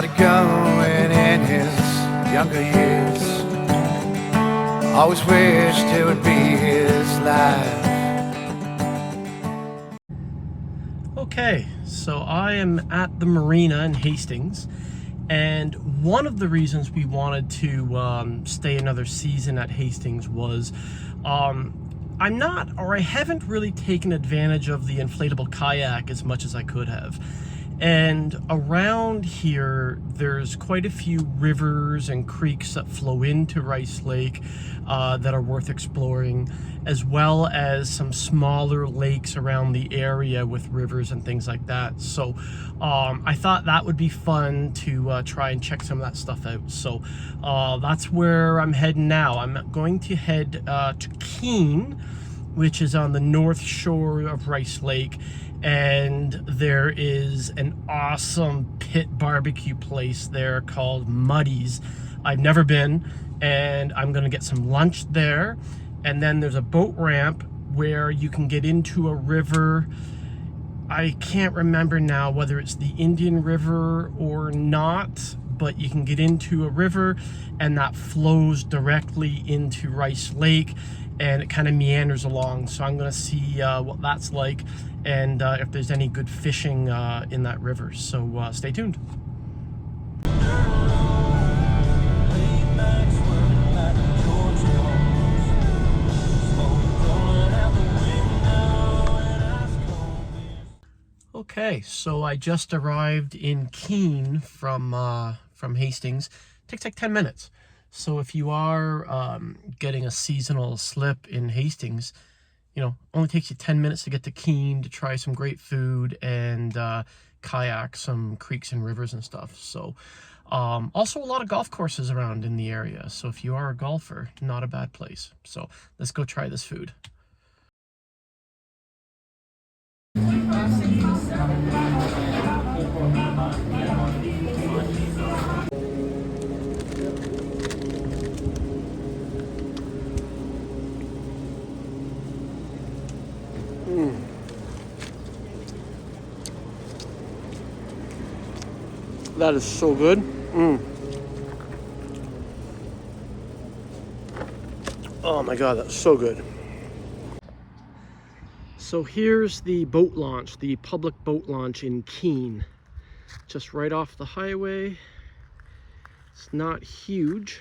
started going in his younger years. Always wished it would be his life. Okay, so I am at the marina in Hastings, and one of the reasons we wanted to stay another season at Hastings was I haven't really taken advantage of the inflatable kayak as much as I could have. And around here, there's quite a few rivers and creeks that flow into Rice Lake that are worth exploring, as well as some smaller lakes around the area with rivers and things like that. So I thought that would be fun to try and check some of that stuff out. So that's where I'm heading now. I'm going to head to Keene, which is on the north shore of Rice Lake, and there is an awesome pit barbecue place there called Muddy's. I've never been, and I'm gonna get some lunch there. And then there's a boat ramp where you can get into a river. I can't remember now whether it's the Indian River or not, but you can get into a river and that flows directly into Rice Lake, and it kind of meanders along. So I'm going to see what that's like, and if there's any good fishing in that river. So stay tuned. Okay, so I just arrived in Keene from Hastings. It takes like 10 minutes. So if you are getting a seasonal slip in Hastings, you know, only takes you 10 minutes to get to Keene to try some great food and kayak some creeks and rivers and stuff. So also a lot of golf courses around in the area. So if you are a golfer, not a bad place. So let's go try this food. That is so good. Oh my God, that's so good. So here's the boat launch, the public boat launch in Keene. Just right off the highway. It's not huge.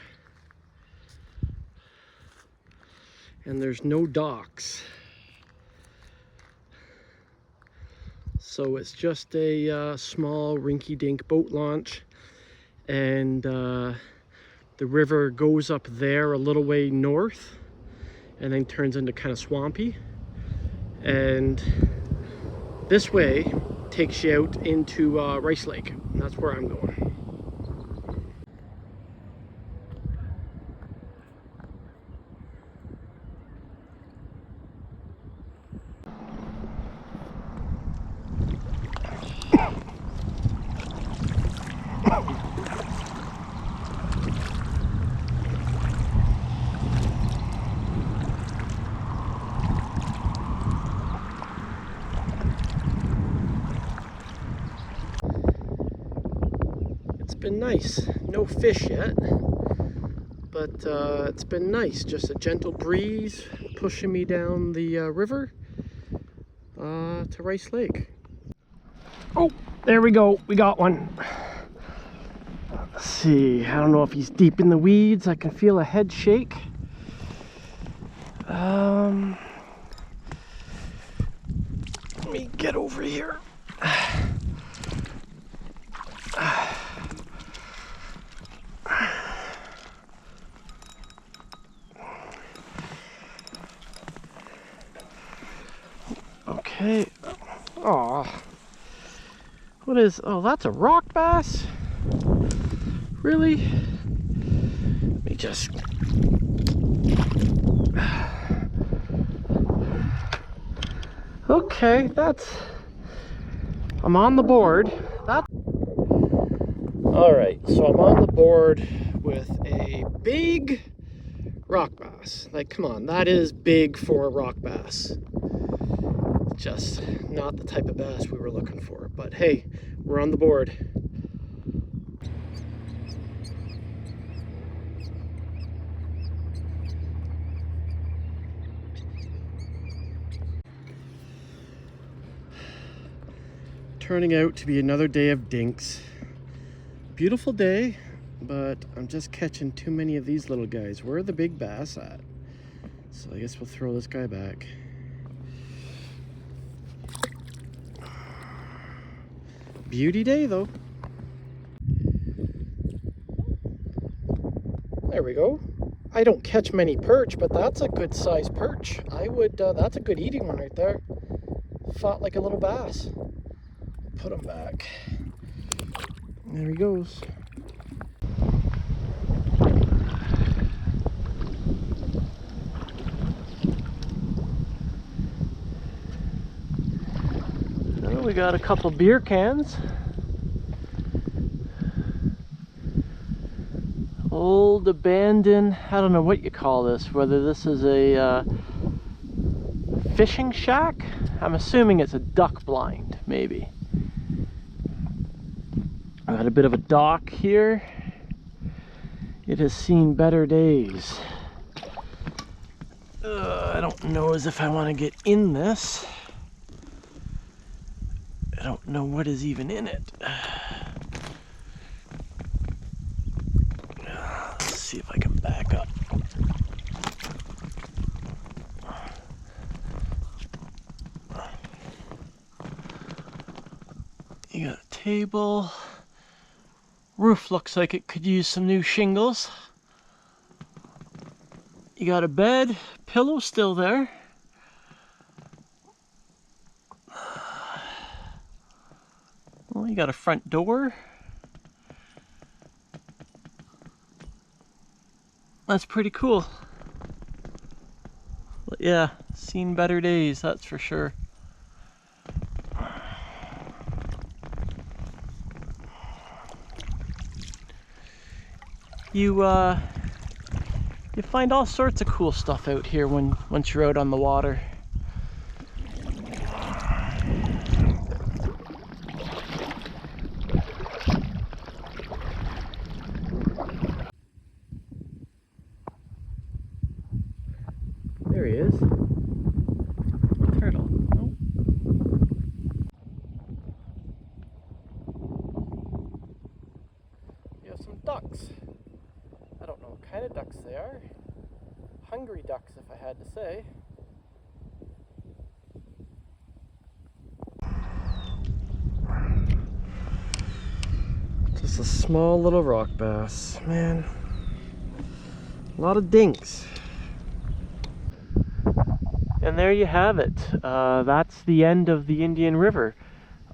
And there's no docks. So it's just a small rinky-dink boat launch, and the river goes up there a little way north and then turns into kind of swampy, and this way takes you out into Rice Lake, and that's where I'm going. Been nice. No fish yet, but it's been nice. Just a gentle breeze pushing me down the river to Rice Lake. Oh, there we go. We got one. Let's see. I don't know if he's deep in the weeds. I can feel a head shake. Let me get over here. Okay. Oh, what is? Oh, that's a rock bass. Really? Let me just. Okay, that's. I'm on the board. That. All right, so I'm on the board with a big rock bass. Like, come on, that is big for a rock bass. Just not the type of bass we were looking for, but hey, we're on the board. Turning out to be another day of dinks. Beautiful day, but I'm just catching too many of these little guys. Where are the big bass at? So I guess we'll throw this guy back. Beauty day though. There we go. I don't catch many perch, but that's a good size perch. That's a good eating one right there. Fought like a little bass. Put him back. There he goes. So we got a couple beer cans. Old abandoned, I don't know what you call this, whether this is a fishing shack. I'm assuming it's a duck blind, maybe. I got a bit of a dock here. It has seen better days. I don't know as if I want to get in this. I don't know what is even in it. Let's see if I can back up. You got a table. Roof looks like it could use some new shingles. You got a bed, pillow still there. Well, you got a front door. That's pretty cool. But yeah, seen better days, that's for sure. You find all sorts of cool stuff out here once you're out on the water. There he is. Turtle. Oh. You have some ducks. I don't know what kind of ducks they are. Hungry ducks, if I had to say. Just a small little rock bass, man. A lot of dinks. And there you have it. That's the end of the Indian River.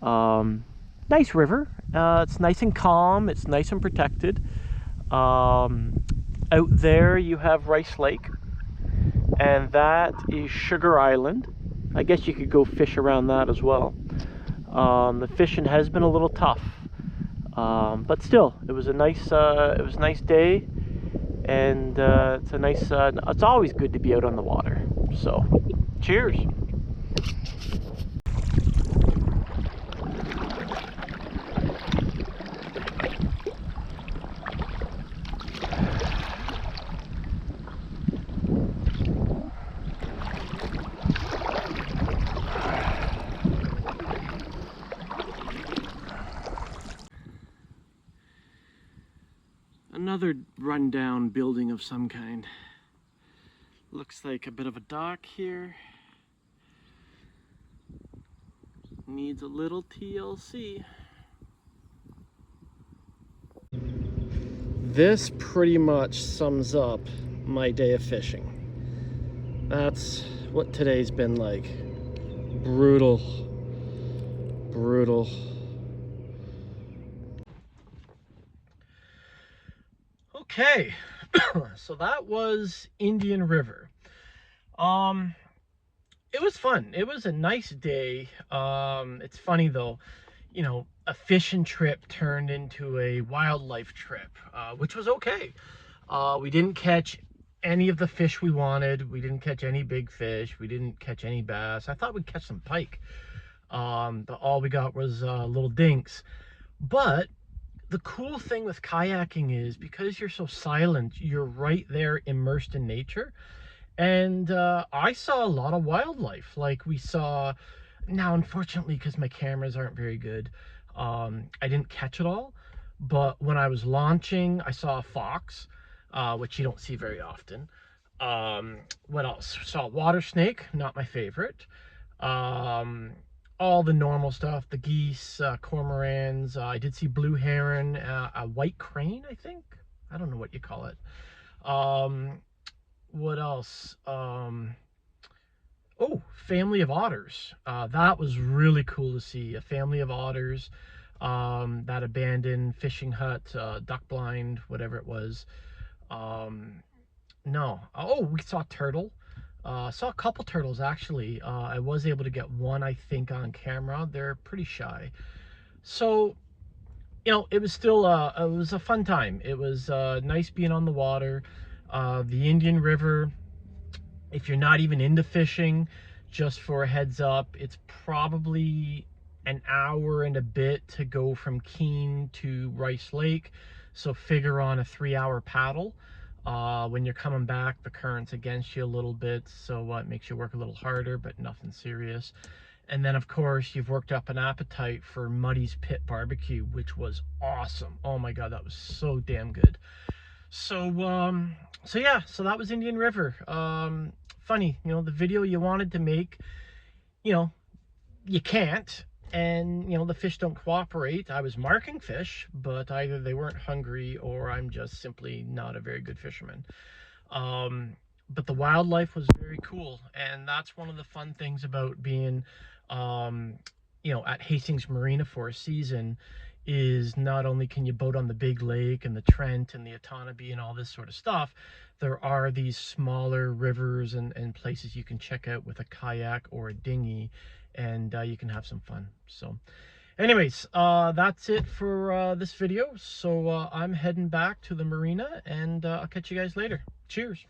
Nice river. It's nice and calm. It's nice and protected. Out there you have Rice Lake, and that is Sugar Island. I guess you could go fish around that as well. The fishing has been a little tough, but still, it was a nice day, and it's a nice. It's always good to be out on the water. So, cheers. Another rundown building of some kind. Looks like a bit of a dock here. Needs a little TLC. This pretty much sums up my day of fishing. That's what today's been like. Brutal. Brutal. Okay, so that was Indian River. It was fun. It was a nice day. It's funny though, you know, a fishing trip turned into a wildlife trip, which was okay. We didn't catch any of the fish we wanted. We didn't catch any big fish. We didn't catch any bass. I thought we'd catch some pike. But all we got was little dinks. But the cool thing with kayaking is because you're so silent, you're right there immersed in nature. And I saw a lot of wildlife. Like we saw Now, unfortunately, because my cameras aren't very good, I didn't catch it all. But when I was launching, I saw a fox, which you don't see very often. What else? Saw a water snake, not my favorite. Um, all the normal stuff, the geese, cormorants. I did see blue heron, a white crane, I think. I don't know what you call it. Um, what else? Oh, family of otters. That was really cool to see. A family of otters, that abandoned fishing hut, duck blind, whatever it was. Um, no. Oh, we saw turtle. Saw a couple turtles actually. I was able to get one, I think, on camera. They're pretty shy. So, it was still it was a fun time. It was nice being on the water. The Indian River, if you're not even into fishing, just for a heads up, it's probably an hour and a bit to go from Keene to Rice Lake. So figure on a 3-hour paddle. When you're coming back, the current's against you a little bit, so it makes you work a little harder, but nothing serious. And then, of course, you've worked up an appetite for Muddy's Pit Barbecue, which was awesome. Oh my God, that was so damn good. So yeah, so that was Indian River. Funny, the video you wanted to make, you know, you can't, and the fish don't cooperate. I was marking fish, but either they weren't hungry or I'm just simply not a very good fisherman. Um, but the wildlife was very cool, and that's one of the fun things about being, um, at Hastings Marina for a season, is not only can you boat on the big lake and the Trent and the Otonabee and all this sort of stuff, there are these smaller rivers and places you can check out with a kayak or a dinghy, and you can have some fun. So anyways, that's it for this video. So I'm heading back to the marina, and I'll catch you guys later. Cheers.